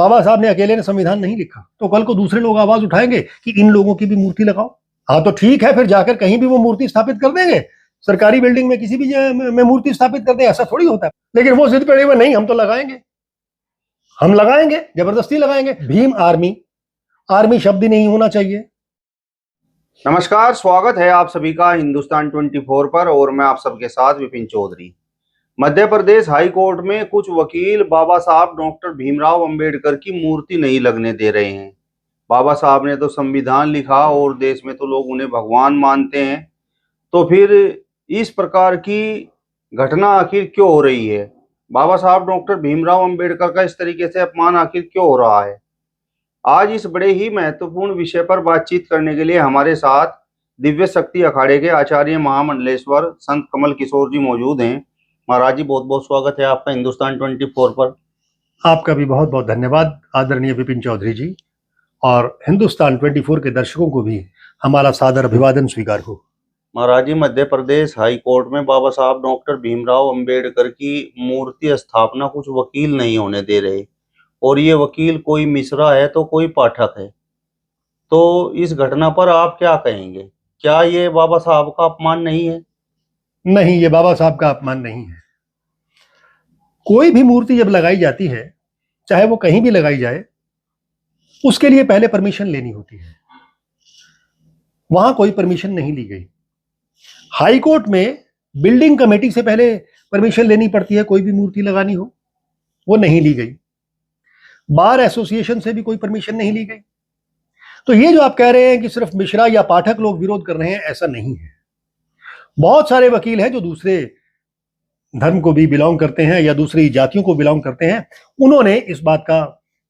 बाबा साहब ने अकेले ने संविधान नहीं लिखा, तो कल को दूसरे लोग आवाज उठाएंगे कि इन लोगों की भी मूर्ति लगाओ। हाँ तो ठीक है, फिर जाकर कहीं भी वो मूर्ति स्थापित कर देंगे, सरकारी बिल्डिंग में किसी भी में मूर्ति स्थापित कर दें, ऐसा थोड़ी होता है। लेकिन वो जिद पड़े हुए नहीं, हम तो लगाएंगे, हम लगाएंगे, जबरदस्ती लगाएंगे। भीम आर्मी, आर्मी शब्द ही नहीं होना चाहिए। नमस्कार, स्वागत है आप सभी का हिंदुस्तान 24 पर और मैं आप सबके साथ विपिन चौधरी। मध्य प्रदेश हाई कोर्ट में कुछ वकील बाबा साहब डॉक्टर भीमराव अंबेडकर की मूर्ति नहीं लगने दे रहे हैं। बाबा साहब ने तो संविधान लिखा और देश में तो लोग उन्हें भगवान मानते हैं, तो फिर इस प्रकार की घटना आखिर क्यों हो रही है? बाबा साहब डॉक्टर भीमराव अंबेडकर का इस तरीके से अपमान आखिर क्यों हो रहा है? आज इस बड़े ही महत्वपूर्ण विषय पर बातचीत करने के लिए हमारे साथ दिव्य शक्ति अखाड़े के आचार्य महामंडलेश्वर संत कमल किशोर जी मौजूद हैं। महाराज जी, बहुत बहुत स्वागत है आपका हिंदुस्तान 24 पर। आपका भी बहुत बहुत धन्यवाद आदरणीय विपिन चौधरी जी, और हिंदुस्तान 24 के दर्शकों को भी हमारा सादर अभिवादन स्वीकार हो। महाराज जी, मध्य प्रदेश हाई कोर्ट में बाबा साहब डॉक्टर भीमराव अंबेडकर की मूर्ति स्थापना कुछ वकील नहीं होने दे रहे, और ये वकील कोई मिश्रा है तो कोई पाठक है। तो इस घटना पर आप क्या कहेंगे? क्या ये बाबा साहब का अपमान नहीं है? नहीं, ये बाबा साहब का अपमान नहीं है। कोई भी मूर्ति जब लगाई जाती है, चाहे वो कहीं भी लगाई जाए, उसके लिए पहले परमिशन लेनी होती है। वहां कोई परमिशन नहीं ली गई। हाई कोर्ट में बिल्डिंग कमेटी से पहले परमिशन लेनी पड़ती है, कोई भी मूर्ति लगानी हो, वो नहीं ली गई। बार एसोसिएशन से भी कोई परमिशन नहीं ली गई। तो ये जो आप कह रहे हैं कि सिर्फ मिश्रा या पाठक लोग विरोध कर रहे हैं, ऐसा नहीं है। बहुत सारे वकील हैं जो दूसरे धर्म को भी बिलोंग करते हैं या दूसरी जातियों को बिलोंग करते हैं, उन्होंने इस बात का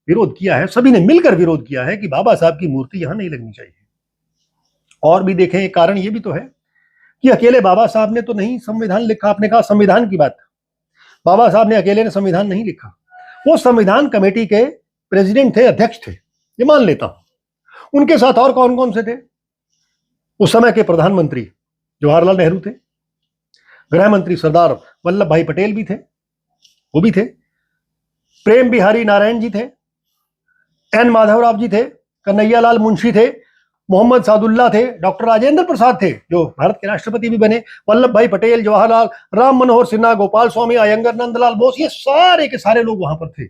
विरोध किया है। सभी ने मिलकर विरोध किया है कि बाबा साहब की मूर्ति यहां नहीं लगनी चाहिए। और भी देखें, एक कारण ये भी तो है कि अकेले बाबा साहब ने तो नहीं संविधान लिखा। आपने कहा संविधान की बात, बाबा साहब ने अकेले ने संविधान नहीं लिखा। वो संविधान कमेटी के प्रेसिडेंट थे, अध्यक्ष थे, ये मान लेता हूं। उनके साथ और कौन कौन से थे? उस समय के प्रधानमंत्री जवाहरलाल नेहरू थे, गृह मंत्री सरदार वल्लभ भाई पटेल भी थे, वो भी थे, प्रेम बिहारी नारायण जी थे, एन माधवराव जी थे, कन्हैयालाल मुंशी थे, मोहम्मद सादुल्ला थे, डॉक्टर राजेंद्र प्रसाद थे जो भारत के राष्ट्रपति भी बने, वल्लभ भाई पटेल, जवाहरलाल, राम मनोहर सिन्हा, गोपाल स्वामी अयंगर, नंदलाल बोस, ये सारे के सारे लोग वहां पर थे,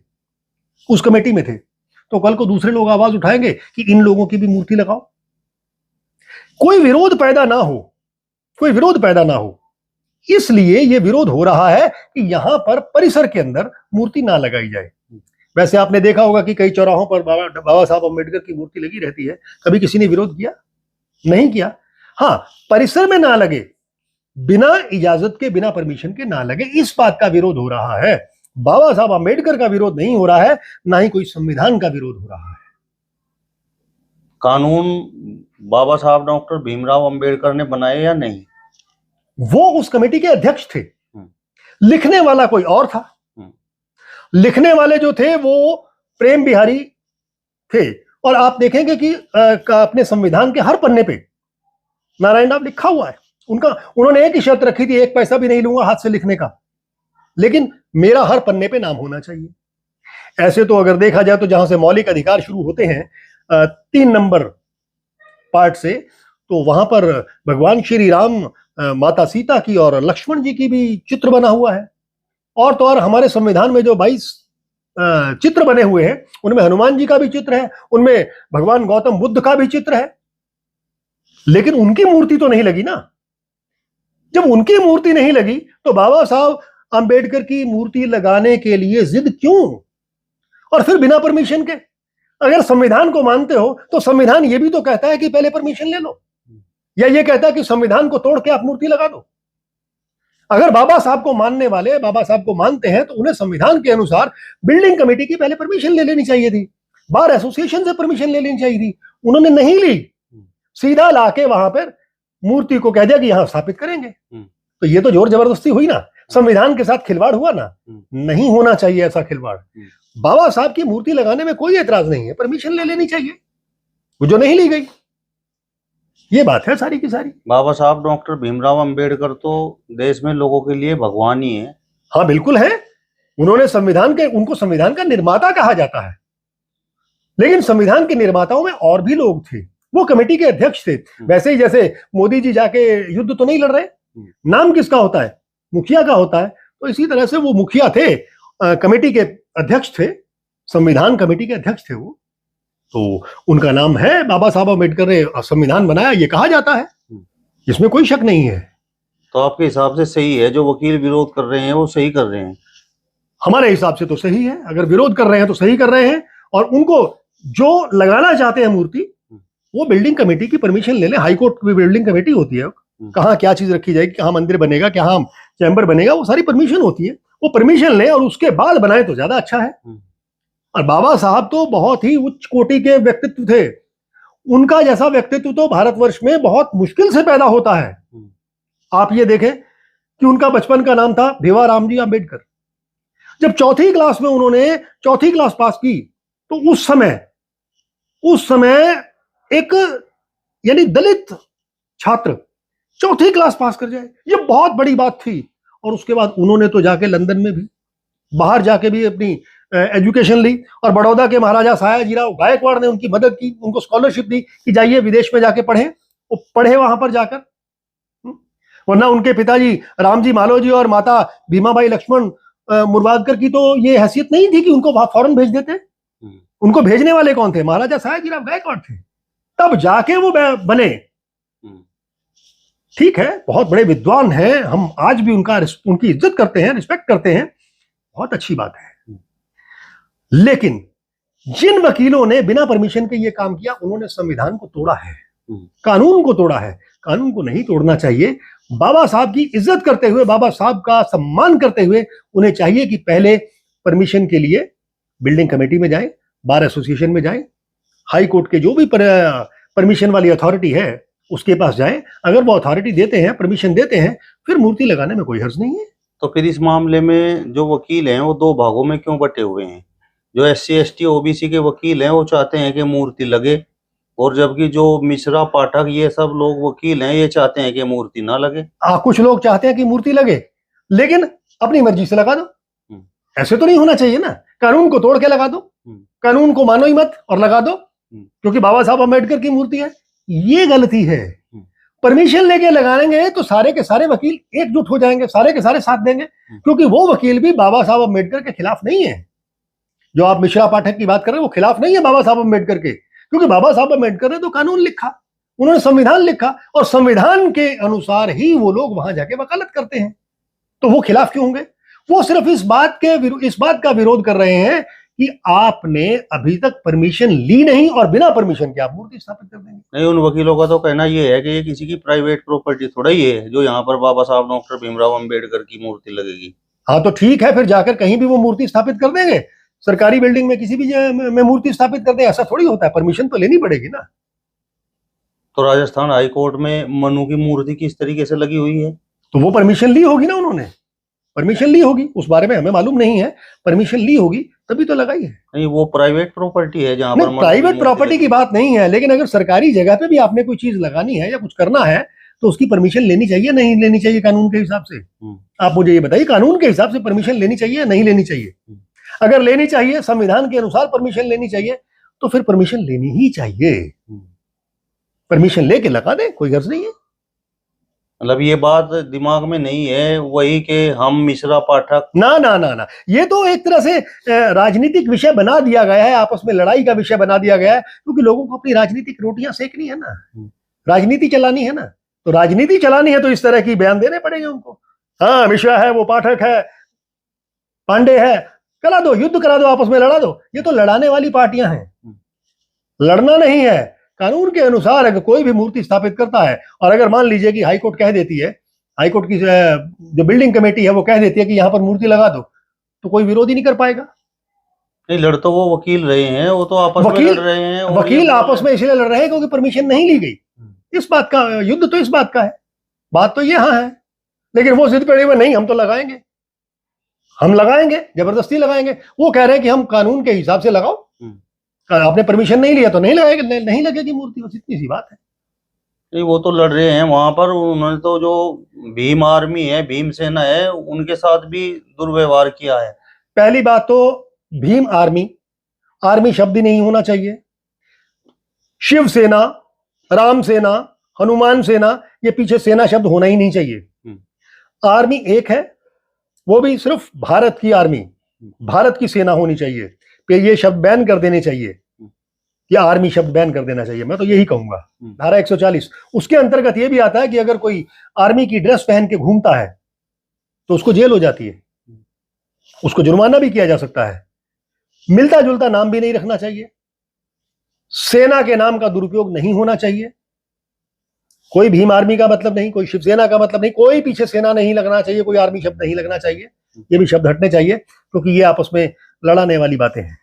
उस कमेटी में थे। तो कल को दूसरे लोग आवाज उठाएंगे कि इन लोगों की भी मूर्ति लगाओ। कोई विरोध पैदा ना हो, कोई विरोध पैदा ना हो, इसलिए यह विरोध हो रहा है कि यहां पर परिसर के अंदर मूर्ति ना लगाई जाए। वैसे आपने देखा होगा कि कई चौराहों पर बाबा साहब अम्बेडकर की मूर्ति लगी रहती है, कभी किसी ने विरोध किया? नहीं किया। हाँ, परिसर में ना लगे, बिना इजाजत के, बिना परमिशन के ना लगे, इस बात का विरोध हो रहा है। बाबा साहब अम्बेडकर का विरोध नहीं हो रहा है, ना ही कोई संविधान का विरोध हो रहा है। कानून बाबा साहब डॉक्टर भीमराव अंबेडकर ने बनाए या नहीं? वो उस कमेटी के अध्यक्ष थे, लिखने वाला कोई और था। लिखने वाले जो थे वो प्रेम बिहारी थे, और आप देखेंगे कि अपने संविधान के हर पन्ने पे नारायण नाम लिखा हुआ है उनका। उन्होंने एक ही शर्त रखी थी, एक पैसा भी नहीं लूंगा हाथ से लिखने का, लेकिन मेरा हर पन्ने पे नाम होना चाहिए। ऐसे तो अगर देखा जाए तो जहां से मौलिक अधिकार शुरू होते हैं 3 नंबर पार्ट से, तो वहां पर भगवान श्री राम, माता सीता की और लक्ष्मण जी की भी चित्र बना हुआ है। और तो और हमारे संविधान में जो 22 चित्र बने हुए हैं, उनमें हनुमान जी का भी चित्र है, उनमें भगवान गौतम बुद्ध का भी चित्र है, लेकिन उनकी मूर्ति तो नहीं लगी ना। जब उनकी मूर्ति नहीं लगी तो बाबा साहब अंबेडकर की मूर्ति लगाने के लिए जिद क्यों? और फिर बिना परमिशन के। अगर संविधान को मानते हो तो संविधान ये भी तो कहता है कि पहले परमिशन ले लो, या ये कहता है कि संविधान को तोड़ के आप मूर्ति लगा दो। अगर बाबा साहब को मानने वाले बाबा साहब को मानते हैं तो उन्हें संविधान के अनुसार बिल्डिंग कमेटी की पहले परमिशन ले लेनी चाहिए थी, बार एसोसिएशन से परमिशन ले लेनी चाहिए थी। उन्होंने नहीं ली, सीधा लाके वहां पर मूर्ति को कह दिया कि यहां स्थापित करेंगे। तो ये तो जोर जबरदस्ती हुई ना, संविधान के साथ खिलवाड़ हुआ ना। नहीं होना चाहिए ऐसा खिलवाड़। बाबा साहब की मूर्ति लगाने में कोई एतराज नहीं है, परमिशन ले लेनी चाहिए, वो जो नहीं ली गई। ये बात है सारी की सारी। बाबा साहब डॉक्टर भीमराव अंबेडकर तो देश में लोगों के लिए भगवान ही है। हाँ बिल्कुल है, उन्होंने संविधान के, उनको संविधान का निर्माता कहा जाता है। लेकिन संविधान के निर्माताओं में और भी लोग थे, वो कमेटी के अध्यक्ष थे। वैसे ही जैसे मोदी जी जाके युद्ध तो नहीं लड़ रहे, नाम किसका होता है, मुखिया का होता है, तो इसी तरह से वो मुखिया थे, कमेटी के अध्यक्ष थे, संविधान कमेटी के अध्यक्ष थे वो। तो उनका नाम है, बाबा साहब अम्बेडकर ने संविधान बनाया, ये कहा जाता है, इसमें कोई शक नहीं है। तो आपके हिसाब से सही है, जो वकील विरोध कर रहे हैं वो सही कर रहे हैं? हमारे हिसाब से तो सही है, अगर विरोध कर रहे हैं तो सही कर रहे हैं। और उनको जो लगाना चाहते हैं मूर्ति, वो बिल्डिंग कमेटी की परमिशन ले लें। हाई कोर्ट की बिल्डिंग कमेटी होती है, कहाँ क्या चीज रखी जाएगी, कहाँ मंदिर बनेगा, कहाँ चैम्बर बनेगा, वो सारी परमिशन होती है। वो परमिशन लें और उसके बाद बनाए तो ज्यादा अच्छा है। और बाबा साहब तो बहुत ही उच्च कोटि के व्यक्तित्व थे, उनका जैसा व्यक्तित्व तो भारतवर्ष में बहुत मुश्किल से पैदा होता है। आप ये देखें कि उनका बचपन का नाम था भिवाराम जी अम्बेडकर। जब चौथी क्लास में उन्होंने चौथी क्लास पास की, तो उस समय एक यानी दलित छात्र चौथी क्लास पास कर जाए, ये बहुत बड़ी बात थी। और उसके बाद उन्होंने तो जाके लंदन में भी, बाहर जाके भी अपनी एजुकेशन ली। और बड़ौदा के महाराजा सयाजीराव गायकवाड़ ने उनकी मदद की, उनको स्कॉलरशिप दी कि जाइए विदेश में जाके पढ़ें। वो पढ़े वहां पर जाकर, वरना उनके पिताजी रामजी मालोजी और माता भीमाबाई लक्ष्मण मुर्बादकर की तो ये हैसियत नहीं थी कि उनको वहां फौरन भेज देते। उनको भेजने वाले कौन थे? महाराजा सयाजीराव गायकवाड़ थे, तब जाके वो बने। ठीक है, बहुत बड़े विद्वान हैं, हम आज भी उनकी इज्जत करते हैं, रिस्पेक्ट करते हैं, बहुत अच्छी बात है। लेकिन जिन वकीलों ने बिना परमिशन के ये काम किया, उन्होंने संविधान को तोड़ा है, कानून को तोड़ा है। कानून को नहीं तोड़ना चाहिए। बाबा साहब की इज्जत करते हुए, बाबा साहब का सम्मान करते हुए, उन्हें चाहिए कि पहले परमिशन के लिए बिल्डिंग कमेटी में जाएं, बार एसोसिएशन में जाएं, हाई कोर्ट के जो भी परमिशन वाली अथॉरिटी है उसके पास जाएं। अगर वो अथॉरिटी देते हैं, परमिशन देते हैं, फिर मूर्ति लगाने में कोई हर्ज नहीं है। तो फिर इस मामले में जो वकील हैं वो दो भागों में क्यों बटे हुए हैं? जो SC ST OBC के वकील हैं वो चाहते हैं कि मूर्ति लगे, और जबकि जो मिश्रा पाठक ये सब लोग वकील हैं ये चाहते हैं कि मूर्ति ना लगे। कुछ लोग चाहते हैं कि मूर्ति लगे, लेकिन अपनी मर्जी से लगा दो। ऐसे तो नहीं होना चाहिए ना, कानून को तोड़ के लगा दो, कानून को मानो ही मत और लगा दो, क्योंकि बाबा साहब अम्बेडकर की मूर्ति है। ये गलती है। परमिशन लेके लगाएंगे तो सारे के सारे वकील एकजुट हो जाएंगे, सारे के सारे साथ देंगे, क्योंकि वो वकील भी बाबा साहब अम्बेडकर के खिलाफ नहीं है। जो आप मिश्रा पाठक की बात कर रहे हैं वो खिलाफ नहीं है बाबा साहब अम्बेडकर के, क्योंकि बाबा साहब अम्बेडकर ने तो कानून लिखा, उन्होंने संविधान लिखा, और संविधान के अनुसार ही वो लोग वहां जाके वकालत करते हैं। तो वो खिलाफ क्यों होंगे? वो सिर्फ इस बात का विरोध कर रहे हैं कि आपने अभी तक परमिशन ली नहीं और बिना परमिशन के आप मूर्ति स्थापित कर देंगे। नहीं, उन वकीलों का तो कहना ये है कि ये किसी की प्राइवेट प्रॉपर्टी थोड़ा ही है जो यहाँ पर बाबा साहब डॉक्टर भीमराव अम्बेडकर की मूर्ति लगेगी। हाँ तो ठीक है, फिर जाकर कहीं भी वो मूर्ति स्थापित कर देंगे, सरकारी बिल्डिंग में किसी भी में मूर्ति स्थापित कर दें, ऐसा थोड़ी होता है, परमिशन तो लेनी पड़ेगी ना। तो राजस्थान हाई कोर्ट में मनु की मूर्ति किस तरीके से लगी हुई है? तो वो परमिशन ली होगी ना, उन्होंने परमिशन ली होगी, उस बारे में हमें मालूम नहीं है, परमिशन ली होगी तभी तो लगाई है। नहीं, वो प्राइवेट प्रॉपर्टी है जहाँ पर प्राइवेट प्रॉपर्टी की बात नहीं है, लेकिन अगर सरकारी जगह पे भी आपने कोई चीज लगानी है या कुछ करना है तो उसकी परमिशन लेनी चाहिए, नहीं लेनी चाहिए कानून के हिसाब से? आप मुझे ये बताइए, कानून के हिसाब से परमिशन लेनी चाहिए, नहीं लेनी चाहिए? अगर लेनी चाहिए, संविधान के अनुसार परमिशन लेनी चाहिए, तो फिर परमिशन लेनी ही चाहिए। परमिशन लेके लगा दे, कोई गर्ज नहीं है। मतलब ये बात दिमाग में नहीं है वही कि हम मिश्रा पाठक, ना ना ना ना, ये तो एक तरह से राजनीतिक विषय बना दिया गया है, आपस में लड़ाई का विषय बना दिया गया है, क्योंकि लोगों को अपनी राजनीतिक रोटियां सेकनी है ना, राजनीति चलानी है ना। तो राजनीति चलानी है तो इस तरह की बयान देने पड़ेंगे उनको। हाँ, मिश्रा है, वो पाठक है, पांडे है, करा दो, युद्ध करा दो, आपस में लड़ा दो। ये तो लड़ाने वाली पार्टियां हैं, लड़ना नहीं है। कानून के अनुसार अगर कोई भी मूर्ति स्थापित करता है, और अगर मान लीजिए कि हाईकोर्ट कह देती है, हाईकोर्ट की जो बिल्डिंग कमेटी है वो कह देती है कि यहाँ पर मूर्ति लगा दो, तो कोई विरोध ही नहीं कर पाएगा। नहीं, लड़ तो वो वकील रहे हैं, वो तो आपस में लड़ रहे हैं। वकील आपस में इसलिए लड़ रहे हैं क्योंकि परमिशन नहीं ली गई। इस बात का युद्ध तो इस बात का है, बात तो ये हाँ है। लेकिन वो जिद पड़े हुए, नहीं हम तो लगाएंगे, हम लगाएंगे, जबरदस्ती लगाएंगे। वो कह रहे हैं कि हम कानून के हिसाब से लगाओ, आपने परमिशन नहीं लिया तो नहीं लगाएगी, नहीं लगेगी मूर्ति, बस इतनी सी बात है। नहीं, वो तो लड़ रहे हैं वहां पर। उन्होंने तो जो भीम आर्मी है, भीम सेना है, उनके साथ भी दुर्व्यवहार किया है। पहली बात तो भीम आर्मी आर्मी शब्द ही नहीं होना चाहिए। शिवसेना, राम सेना, हनुमान सेना, ये पीछे सेना शब्द होना ही नहीं चाहिए। आर्मी एक है, वो भी सिर्फ भारत की आर्मी, भारत की सेना होनी चाहिए। पे ये शब्द बैन कर देने चाहिए, या आर्मी शब्द बैन कर देना चाहिए, मैं तो यही कहूंगा। धारा 140 उसके अंतर्गत ये भी आता है कि अगर कोई आर्मी की ड्रेस पहन के घूमता है तो उसको जेल हो जाती है, उसको जुर्माना भी किया जा सकता है। मिलता जुलता नाम भी नहीं रखना चाहिए, सेना के नाम का दुरुपयोग नहीं होना चाहिए। कोई भीम आर्मी का मतलब नहीं, कोई शिवसेना का मतलब नहीं, कोई पीछे सेना नहीं लगना चाहिए, कोई आर्मी शब्द नहीं लगना चाहिए। ये भी शब्द हटने चाहिए, क्योंकि ये आपस में लड़ाने वाली बातें हैं,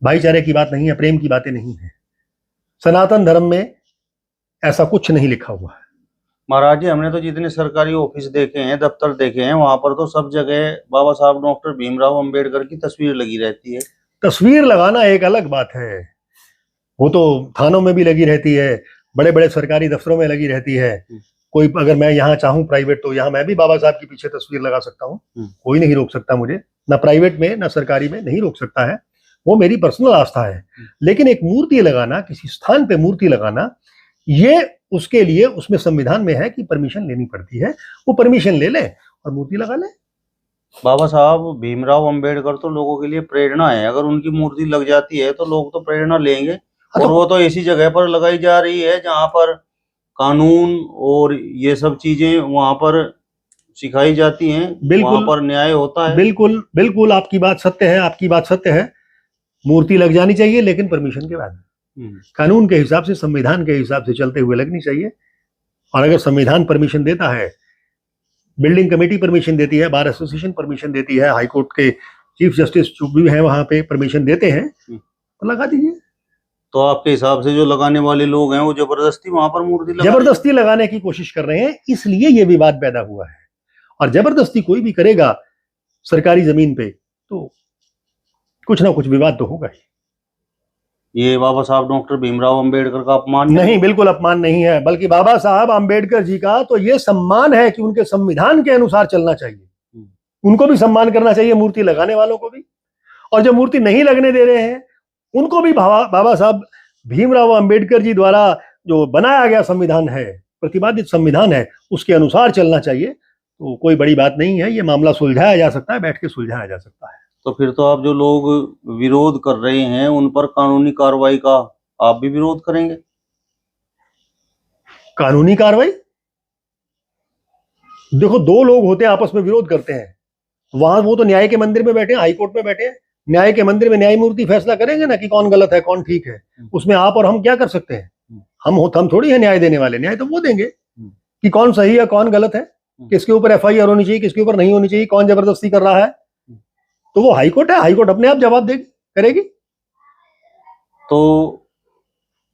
भाईचारे की बात नहीं है, प्रेम की बातें नहीं है। सनातन धर्म में ऐसा कुछ नहीं लिखा हुआ है। महाराज जी, हमने तो जितने सरकारी ऑफिस देखे हैं, दफ्तर देखे हैं, वहां पर तो सब जगह बाबा साहब डॉक्टर भीमराव अंबेडकर की तस्वीर लगी रहती है। तस्वीर लगाना एक अलग बात है, वो तो थानों में भी लगी रहती है, बड़े बड़े सरकारी दफ्तरों में लगी रहती है। कोई अगर मैं यहाँ चाहूँ प्राइवेट, तो यहाँ मैं भी बाबा साहब की पीछे तस्वीर लगा सकता हूँ, कोई नहीं रोक सकता मुझे, ना प्राइवेट में ना सरकारी में नहीं रोक सकता है, वो मेरी पर्सनल आस्था है। लेकिन एक मूर्ति लगाना, किसी स्थान पे मूर्ति लगाना, ये उसके लिए उसमें संविधान में है कि परमिशन लेनी पड़ती है, वो परमिशन ले ले और मूर्ति लगा ले। बाबा साहब भीमराव अंबेडकर तो लोगों के लिए प्रेरणा है, अगर उनकी मूर्ति लग जाती है तो लोग तो प्रेरणा लेंगे। और वो तो ऐसी जगह पर लगाई जा रही है जहां पर कानून और ये सब चीजें वहां पर सिखाई जाती हैं, वहां पर न्याय होता है। बिल्कुल बिल्कुल, आपकी बात सत्य है, आपकी बात सत्य है। मूर्ति लग जानी चाहिए, लेकिन परमिशन के बाद, कानून के हिसाब से, संविधान के हिसाब से चलते हुए लगनी चाहिए। और अगर संविधान परमिशन देता है, बिल्डिंग कमेटी परमिशन देती है, बार एसोसिएशन परमिशन देती है, हाईकोर्ट के चीफ जस्टिस जो भी है वहां पे परमिशन देते हैं, तो लगा दीजिए। तो आपके हिसाब से जो लगाने वाले लोग हैं वो जबरदस्ती वहां पर मूर्ति जबरदस्ती लगाने की कोशिश कर रहे हैं, इसलिए ये विवाद पैदा हुआ है। और जबरदस्ती कोई भी करेगा सरकारी जमीन पे तो कुछ ना कुछ विवाद तो होगा ही। ये बाबा साहब डॉक्टर भीमराव अंबेडकर का अपमान नहीं, बिल्कुल अपमान नहीं है, बल्कि बाबा साहब अंबेडकर जी का तो ये सम्मान है कि उनके संविधान के अनुसार चलना चाहिए। उनको भी सम्मान करना चाहिए, मूर्ति लगाने वालों को भी। और जो मूर्ति नहीं लगने दे रहे हैं उनको भी बाबा साहब भीमराव अंबेडकर जी द्वारा जो बनाया गया संविधान है, प्रतिपादित संविधान है, उसके अनुसार चलना चाहिए। तो कोई बड़ी बात नहीं है, ये मामला सुलझाया जा सकता है, बैठ के सुलझाया जा सकता है। तो फिर तो आप जो लोग विरोध कर रहे हैं उन पर कानूनी कार्रवाई का आप भी विरोध करेंगे? कानूनी कार्रवाई? देखो, दो लोग होते हैं आपस में विरोध करते हैं, वहां वो तो न्याय के मंदिर में बैठे हैं, हाईकोर्ट में बैठे हैं, न्याय के मंदिर में न्यायमूर्ति फैसला करेंगे ना कि कौन गलत है कौन ठीक है। उसमें आप और हम क्या कर सकते हैं? हम थोड़ी है न्याय देने वाले, न्याय तो वो देंगे कि कौन सही है कौन गलत है, किसके ऊपर FIR होनी चाहिए किसके ऊपर नहीं होनी चाहिए, कौन जबरदस्ती कर रहा है। तो वो हाईकोर्ट है, हाईकोर्ट अपने आप जवाब देगी, करेगी। तो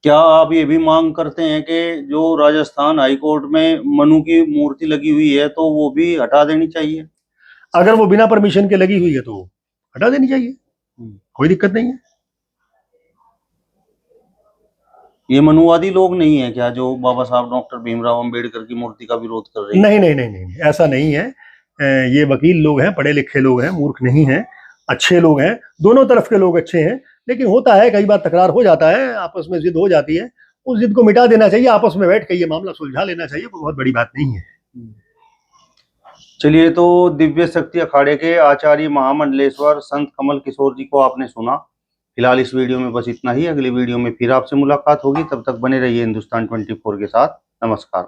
क्या आप ये भी मांग करते हैं कि जो राजस्थान हाईकोर्ट में मनु की मूर्ति लगी हुई है तो वो भी हटा देनी चाहिए? अगर वो बिना परमिशन के लगी हुई है तो हटा देनी चाहिए, कोई दिक्कत नहीं है। ये मनुवादी लोग नहीं है क्या जो बाबा साहब डॉक्टर भीमराव अंबेडकर की मूर्ति का विरोध कर रहे हैं? नहीं नहीं नहीं नहीं, ऐसा नहीं है। ये वकील लोग हैं, पढ़े लिखे लोग हैं, मूर्ख नहीं हैं, अच्छे लोग हैं, दोनों तरफ के लोग अच्छे हैं। लेकिन होता है कई बार तकरार हो जाता है, आपस में जिद हो जाती है, उस जिद को मिटा देना चाहिए, आपस में बैठ के ये मामला सुलझा लेना चाहिए, कोई बहुत बड़ी बात नहीं है। चलिए, तो दिव्य शक्ति अखाड़े के आचार्य महामंडलेश्वर संत कमल किशोर जी को आपने सुना। फिलहाल इस वीडियो में बस इतना ही। अगली वीडियो में फिर आपसे मुलाकात होगी, तब तक बने रहिए हिंदुस्तान 24 के साथ। नमस्कार।